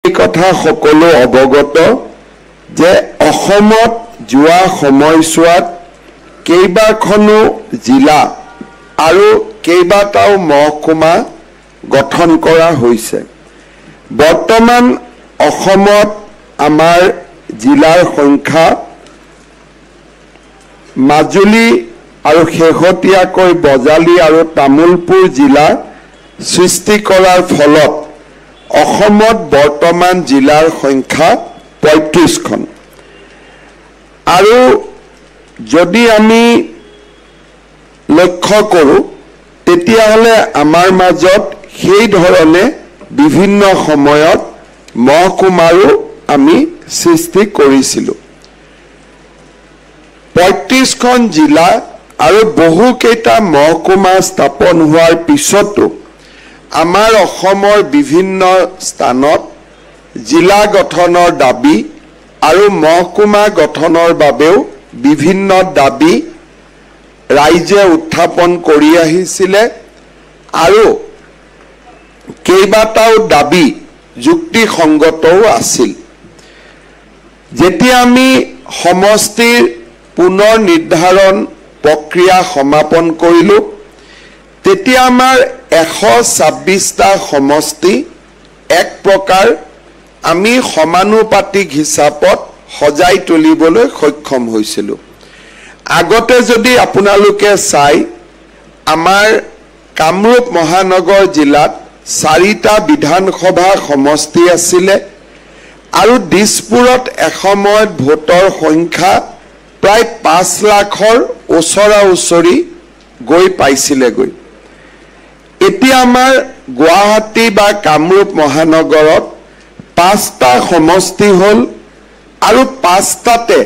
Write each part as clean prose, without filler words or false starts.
এই কথা সকলো অৱগত যে অসমত যোৱা সময়ছোৱাত কেইবাখনো জিলা আৰু কেইবাটাও মহকুমা গঠন কৰা হৈছে। বৰ্তমান অসমত আমাৰ জিলাৰ সংখ্যা মাজুলী আৰু শেহতীয়াকৈ বজালী আৰু তামুলপুৰ জিলা সৃষ্টি কৰাৰ ফলত অসমত বৰ্তমান জিলাৰ সংখ্যা ৩৫খন। আৰু যদি আমি লক্ষ্য কৰোঁ তেতিয়াহ'লে আমাৰ মাজত সেই ধৰণে বিভিন্ন সময়ত মহকুমাৰো আমি সৃষ্টি কৰিছিলোঁ। ৩৫খন জিলা আৰু বহুকেইটা মহকুমা স্থাপন হোৱাৰ পিছতো আমাৰ অসমৰ বিভিন্ন স্থানত জিলা গঠনৰ দাবী আৰু মহকুমা গঠনৰ বাবেও বিভিন্ন দাবী ৰাইজে উত্থাপন কৰি আহিছিলে আৰু কেইবাটাও দাবী যুক্তিসংগতও আছিল। যেতিয়া আমি সমষ্টিৰ পুনৰ নিৰ্ধাৰণ প্ৰক্ৰিয়া সমাপন কৰিলোঁ তেতিয়া আমাৰ 126টা সমষ্টি এক প্ৰকাৰ আমি সমানুপাতিক হিচাপত সজাই তুলিবলৈ সক্ষম হৈছিলোঁ। আগতে যদি আপোনালোকে চাই আমাৰ কামৰূপ মহানগৰ জিলাত 4টা বিধানসভা সমষ্টি আছিলে আৰু দিছপুৰত এসময়ত ভোটৰ সংখ্যা প্ৰায় 5 লাখৰ ওচৰা-ওচৰি গৈ পাইছিলেগৈ। এতিয়া আমাৰ গুৱাহাটী বা কামৰূপ মহানগৰত 5টা সমষ্টি হ'ল আৰু 5টাতে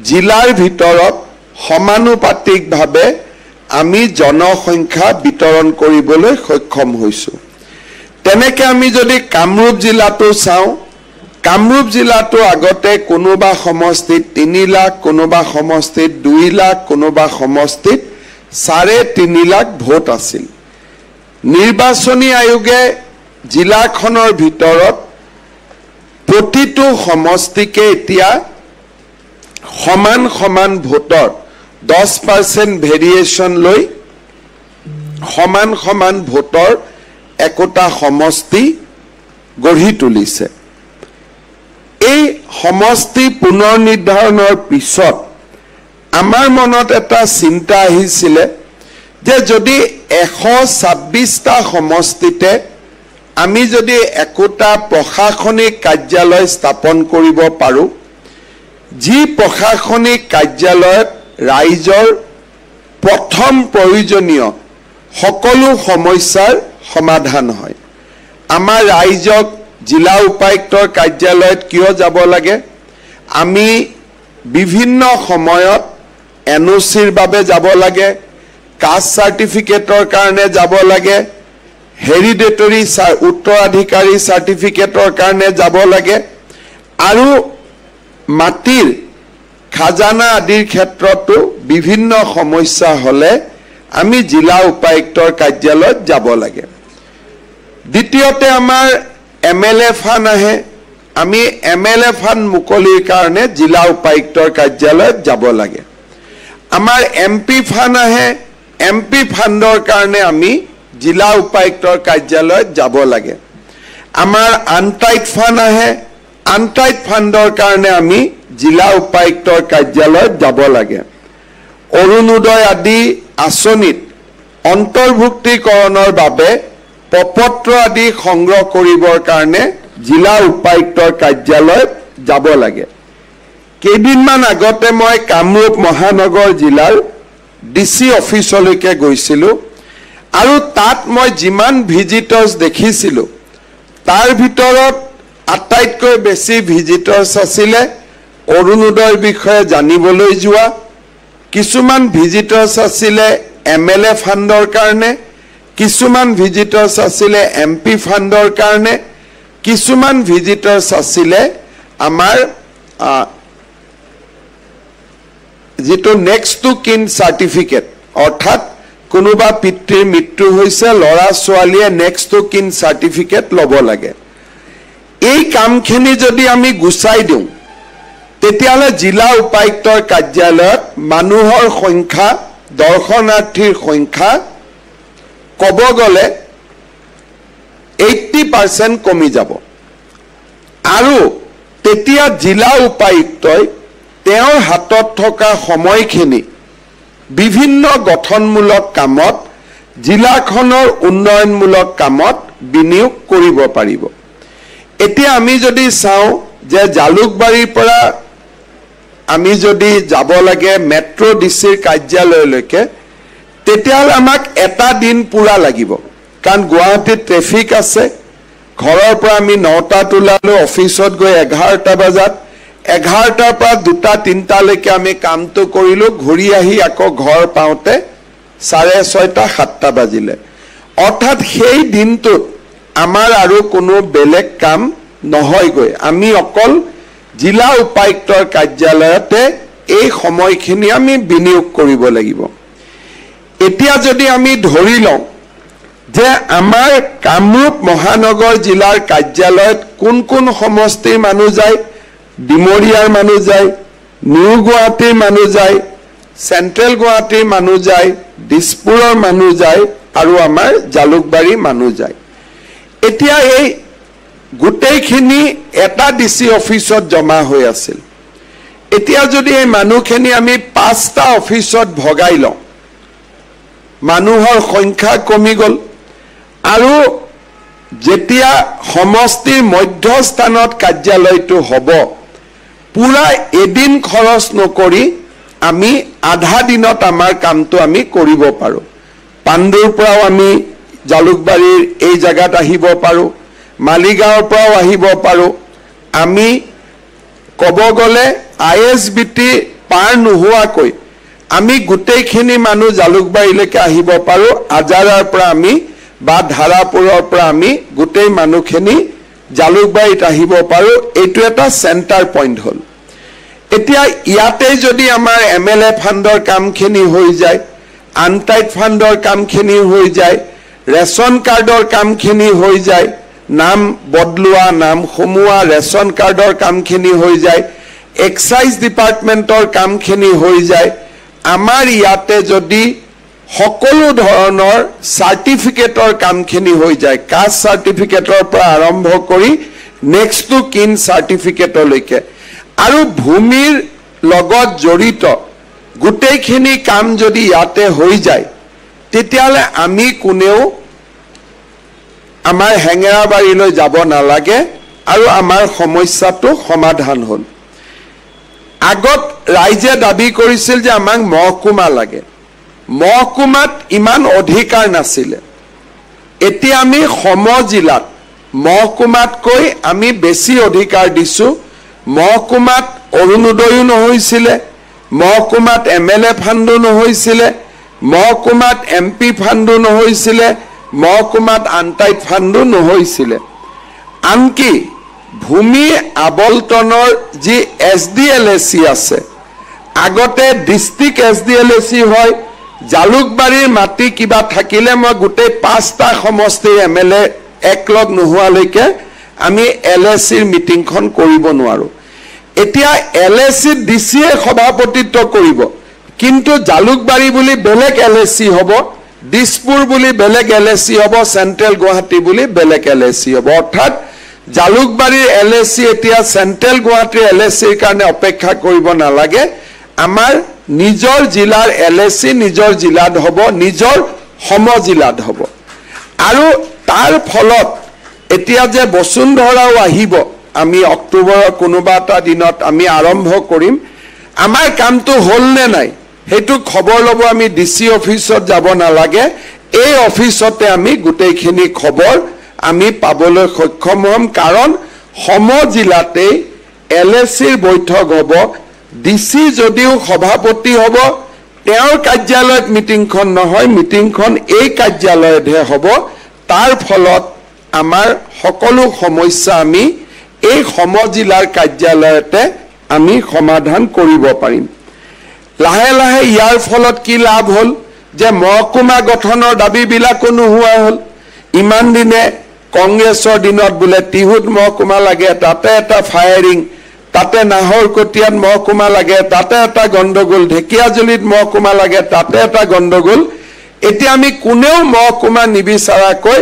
জিলাৰ ভিতৰত সমানুপাতিকভাৱে আমি জনসংখ্যা বিতৰণ কৰিবলৈ সক্ষম হৈছোঁ। তেনেকে আমি যদি কামৰূপ জিলাটো চাওঁ, কামৰূপ জিলাটো আগতে কোনোবা সমষ্টিত 3 লাখ, কোনোবা সমষ্টিত 2 লাখ, কোনোবা সমষ্টিত 3.5 লাখ ভোট আছিল। নিৰ্বাচনী আয়োগে জিলাখনৰ ভিতৰত প্ৰতিটো সমষ্টিকে এতিয়া সমান সমান ভোটৰ 10% ভেৰিয়েশ্যন লৈ সমান সমান ভোটৰ একোটা সমষ্টি গঢ়ি তুলিছে। এই সমষ্টি পুনৰ নিৰ্ধাৰণৰ পিছত আমাৰ মনত এটা চিন্তা আহিছিলে যে যদি 126টা সমষ্টিতে আমি যদি একোটা প্ৰশাসনিক কাৰ্যালয় স্থাপন কৰিব পাৰোঁ, যি প্ৰশাসনিক কাৰ্যালয়ত ৰাইজৰ প্ৰথম প্ৰয়োজনীয় সকলো সমস্যাৰ সমাধান হয়। আমাৰ ৰাইজক জিলা উপায়ুক্তৰ কাৰ্যালয়ত কিয় যাব লাগে? আমি বিভিন্ন সময়ত NOCৰ বাবে যাব লাগে, কাষ্ট চাৰ্টিফিকেটৰ কাৰণে যাব লাগে, হেৰিডেটৰী উত্তৰাধিকাৰী চাৰ্টিফিকেটৰ কাৰণে যাব লাগে আৰু মাটিৰ খাজানা আদিৰ ক্ষেত্ৰতো বিভিন্ন সমস্যা হ'লে আমি জিলা উপায়ুক্তৰ কাৰ্যালয়ত যাব লাগে। দ্বিতীয়তে আমাৰ MLA ফাণ্ড আহে, আমি MLA ফাণ্ড মুকলিৰ কাৰণে জিলা উপায়ুক্তৰ কাৰ্যালয়ত যাব লাগে। আমাৰ MP ফাণ্ড আহে, MP ফাণ্ডৰ কাৰণে আমি জিলা উপায়ুক্তৰ কাৰ্যালয়ত যাব লাগে। আমাৰ আনটাইড ফাণ্ড আহে, আনটাইড ফাণ্ডৰ কাৰণে আমি জিলা উপায়ুক্তৰ কাৰ্যালয়ত যাব লাগে। অৰুণোদয় আদি আঁচনিত অন্তৰ্ভুক্তিকৰণৰ বাবে প্ৰপত্ৰ আদি সংগ্ৰহ কৰিবৰ কাৰণে জিলা উপায়ুক্তৰ কাৰ্যালয়ত যাব লাগে। কেইদিনমান আগতে মই কামৰূপ মহানগৰ জিলাৰ DC অফিচলৈকে গৈছিলোঁ আৰু তাত মই যিমান ভিজিটৰ্ছ দেখিছিলোঁ তাৰ ভিতৰত আটাইতকৈ বেছি ভিজিটৰ্ছ আছিলে অৰুণোদয়ৰ বিষয়ে জানিবলৈ যোৱা, কিছুমান ভিজিটৰ্ছ আছিলে MLA ফাণ্ডৰ কাৰণে, কিছুমান ভিজিটৰ্ছ আছিলে MP ফাণ্ডৰ কাৰণে, কিছুমান ভিজিটৰ্ছ আছিলে আমাৰ যিটো নেক্সট টু কিন চাৰ্টিফিকেট, অৰ্থাৎ কোনোবা পিতৃৰ মৃত্যু হৈছে, ল'ৰা ছোৱালীয়ে নেক্সট টু কিন চাৰ্টিফিকেট ল'ব লাগে। এই কামখিনি যদি আমি গুচাই দিওঁ তেতিয়াহ'লে জিলা উপায়ুক্তৰ কাৰ্যালয়ত মানুহৰ সংখ্যা দৰ্শনাৰ্থীৰ সংখ্যা ক'ব গ'লে 80% কমি যাব আৰু তেতিয়া জিলা উপায়ুক্তই তেওঁৰ হাতত থকা সময়খিনি বিভিন্ন গঠনমূলক কামত জিলাখনৰ উন্নয়নমূলক কামত বিনিয়োগ কৰিব পাৰিব এতিয়া আমি যদি চাওঁ যে জালুকবাৰীৰ পৰা আমি যদি যাব লাগে মেট্ৰো ডিচিৰ কাৰ্যালয়লৈকে তেতিয়াহ'লে আমাক এটা দিন পুৰা লাগিব কাৰণ গুৱাহাটীত ট্ৰেফিক আছে ঘৰৰ পৰা আমি 9টাত ওলালো অফিচত গৈ 11টা বজাত 11টাৰ পৰা 2টা 3টা লৈকে আমি কামটো কৰিলো ঘূৰি আহি আকৌ ঘৰ পাওঁতে 6:30 7টা বাজিলে অৰ্থাৎ সেই দিনটোত আমাৰ আৰু কোনো বেলেগ কাম নহয়গৈ আমি অকল জিলা উপায়ুক্তৰ কাৰ্যালয়তে এই সময়খিনি আমি বিনিয়োগ কৰিব লাগিব এতিয়া যদি আমি ধৰি লওঁ যে আমাৰ কামৰূপ মহানগৰ জিলাৰ কাৰ্যালয়ত কোন কোন সমষ্টিৰ মানুহ যায় ডিমৰিয়াৰ মানুহ যায় নিউ গুৱাহাটীৰ মানুহ যায় চেন্ট্ৰেল গুৱাহাটীৰ মানুহ যায় দিছপুৰৰ মানুহ যায় আৰু আমাৰ জালুকবাৰীৰ মানুহ যায় এতিয়া এই গোটেইখিনি এটা ডিসি অফিসত জমা হৈ আছিল এতিয়া যদি এই মানুহখিনি আমি 5টা অফিসত ভগাই লওঁ মানুহৰ সংখ্যা কমি গল আৰু যেতিয়া সমষ্টিৰ মধ্যস্থানত কাৰ্যালয়টো হ'ব পুৰা এদিন খৰচ নকৰি আমি আধা দিনত আমাৰ কামটো আমি কৰিব পাৰো পাণ্ডুৰ পৰাও আমি জালুকবাৰীৰ এই জায়গাত আহিব পাৰো মালিগাঁৱৰ পৰাও আহিব পাৰো আমি ক'ব গ'লে আইএসবিটি পাৰ নোহোৱাকৈ আমি গোটেইখিনি মানুহ জালুকবাৰীলৈকে আহিব পাৰো আজাৰাৰ পৰা আমি বা ধাৰাপুৰৰ পৰা আমি গোটেই মানুহখিনি জালুকবাৰীত আহিব পাৰো এইটো এটা সেন্টাৰ পইণ্ট হল এতিয়া ইয়াতে যদি আমাৰ এমএলএ ফাণ্ডৰ কামখিনি হৈ যায় আনটাইড ফাণ্ডৰ কামখিনি হৈ যায় ৰেশন কাৰ্ডৰ কামখিনি হৈ যায় নাম বদলুৱা নাম সমুৱা ৰেশন কাৰ্ডৰ কামখিনি হৈ যায় এক্সাইজ ডিপাৰ্টমেন্টৰ কামখিনি হৈ যায় আমাৰ ইয়াতে যদি সকলো ধৰণৰ সাৰ্টিফিকেটৰ কামখিনি হৈ যায় কাষ্ট সাৰ্টিফিকেটৰ পৰা আৰম্ভ কৰি নেক্সট টু কিন সাৰ্টিফিকেটলৈকে আৰু ভূমিৰ লগত জড়িত গোটেইখিনি কাম যদি ইয়াতে হৈ যায় তেতিয়ালে আমি কোনেও আমাৰ হেঙেৰাবাৰীলৈ যাব নালাগে আৰু আমাৰ সমস্যাটো সমাধান হ'ল আগত ৰাইজে দাবী কৰিছিল যে আমাক মহকুমা লাগে মহকুমাত ইমান অধিকাৰ নাছিলে এতিয়া আমি সমজিলাত মহকুমাতকৈ আমি বেছি অধিকাৰ দিছো মহকুমাত অৰুণোদয়ো নহৈছিলে মহকুমাত এমএলএ ফাণ্ডো নহৈছিলে মহকুমাত এমপি ফাণ্ডো নহৈছিলে মহকুমাত আনটাইড ফাণ্ডো নহৈছিলে আনকি ভূমি আবলটনৰ যি এছডিএলএসি আছে আগতে ডিস্ট্ৰিক্ট এছডিএলএসি হয় জালুকবাৰীৰ মাটি কিবা থাকিলে মই গোটেই 5টা সমষ্টিৰ এমএলএ একলগ নোহোৱালৈকে আমি এলএসিৰ মিটিংখন কৰিব নোৱাৰো এতিয়া এলএসি ডিসিয়ে সভাপতিত্ব কৰিব কিন্তু জালুকবাৰী বুলি বেলেগ এলএসি হ'ব দিছপুৰ বুলি বেলেগ এলএসি হ'ব সেন্ট্ৰেল গুৱাহাটী বুলি বেলেগ এলএসি হ'ব অৰ্থাৎ জালুকবাৰীৰ এলএসি এতিয়া সেন্ট্ৰেল গুৱাহাটীৰ এলএসিৰ কাৰণে অপেক্ষা কৰিব নালাগে আমাৰ নিজৰ জিলাৰ এলএসি নিজৰ জিলাত হ'ব নিজৰ সমজিলাত হ'ব আৰু তাৰ ফলত এতিয়া যে বসুন্ধৰাও আহিব আমি অক্টোবৰৰ কোনোবা এটা দিনত আমি আৰম্ভ কৰিম আমাৰ কামটো হ'ল নে নাই হেতু খবৰ লব আমি ডিসি অফিসত যাব নালাগে এই অফিসতে আমি গোটেইখিনি খবৰ আমি পাবলৈ সক্ষম হম কাৰণ সমজিলাতে এলএসিৰ বৈঠক হ'ব ডিসি যদিও সভাপতি হ'ব তেওঁৰ কাৰ্যালয়ত মিটিংখন নহয় মিটিংখন এই কাৰ্যালয়তহে হ'ব তাৰ ফলত আমাৰ সকলো সমস্যা আমি এই সমজিলাৰ কাৰ্যালয়তে আমি সমাধান কৰিব পাৰিম লাহে লাহে ইয়াৰ ফলত কি লাভ হল যে মহকুমা গঠনৰ দাবীবিলাকো নোহোৱা হল ইমান দিনে কংগ্ৰেছৰ দিনত বোলে টিহুত মহকুমা লাগে, তাতে এটা ফায়াৰিং, তাতে নাহৰকটীয়াত মহকুমা লাগে, তাতে এটা গণ্ডগোল, ঢেকিয়াজুলিত মহকুমা লাগে, তাতে এটা গণ্ডগোল। এতিয়া আমি কোনেও মহকুমা নিবিচাৰাকৈ